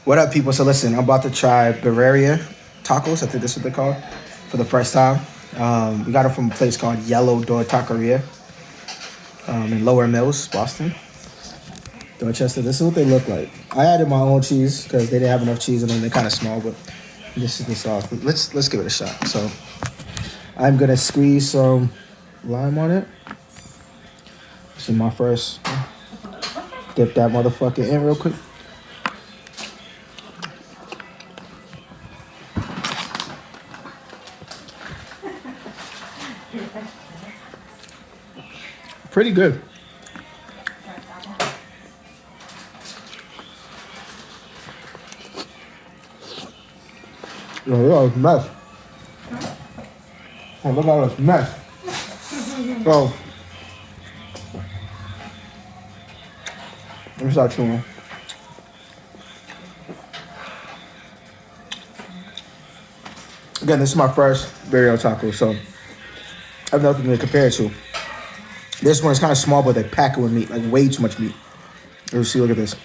What up, people? So listen, I'm about to try Birria tacos. I think that's what they're called for the first time. We got them from a place called Yellow Door Taqueria in Lower Mills, Boston, Dorchester. This is what they look like. I added my own cheese because they didn't have enough cheese in them. They're kind of small, but this is the sauce. Let's give it a shot. So I'm gonna squeeze some lime on it. This is my first. Dip that motherfucker in real quick. Pretty good. Yo, look at this mess. Oh, look at this mess. So, let me start chewing. Again, this is my first birria taco, so I have nothing to compare it to. This one is kind of small, but they pack it with meat, like way too much meat. Let's see, look at this.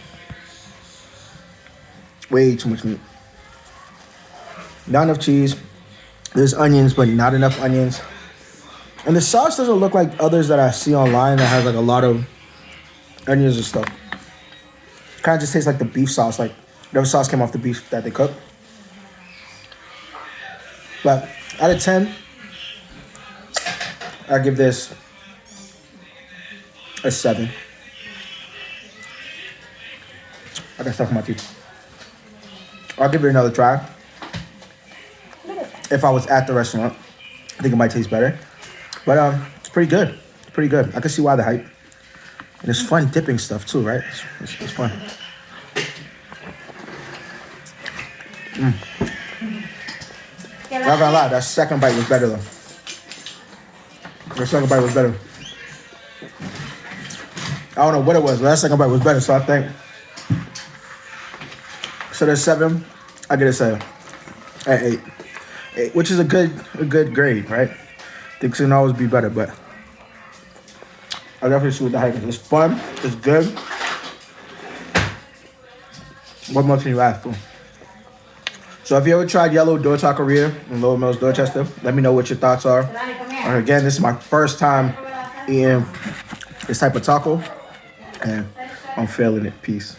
Way too much meat. Not enough cheese. There's onions, but not enough onions. And the sauce doesn't look like others that I see online that has like a lot of onions and stuff. Kind of just tastes like the beef sauce, like whatever sauce came off the beef that they cooked. But out of 10, I give this a 7. I got stuff in my teeth. I'll give it another try. If I was at the restaurant, I think it might taste better. But it's pretty good. It's pretty good. I can see why the hype. And it's fun dipping stuff too, right? It's fun. Not gonna lie, that second bite was better though. The second bite was better. I don't know what it was, but that second bite was better, so I think. So there's 7, I get a 7. At 8. 8, which is a good grade, right? Things can always be better, but I definitely see what the hype is. It's fun, it's good. What more can you ask for? So if you ever tried Yellow Door Taqueria in Lower Mills, Dorchester, let me know what your thoughts are. Again, this is my first time eating this type of taco, and I'm feeling it. Peace.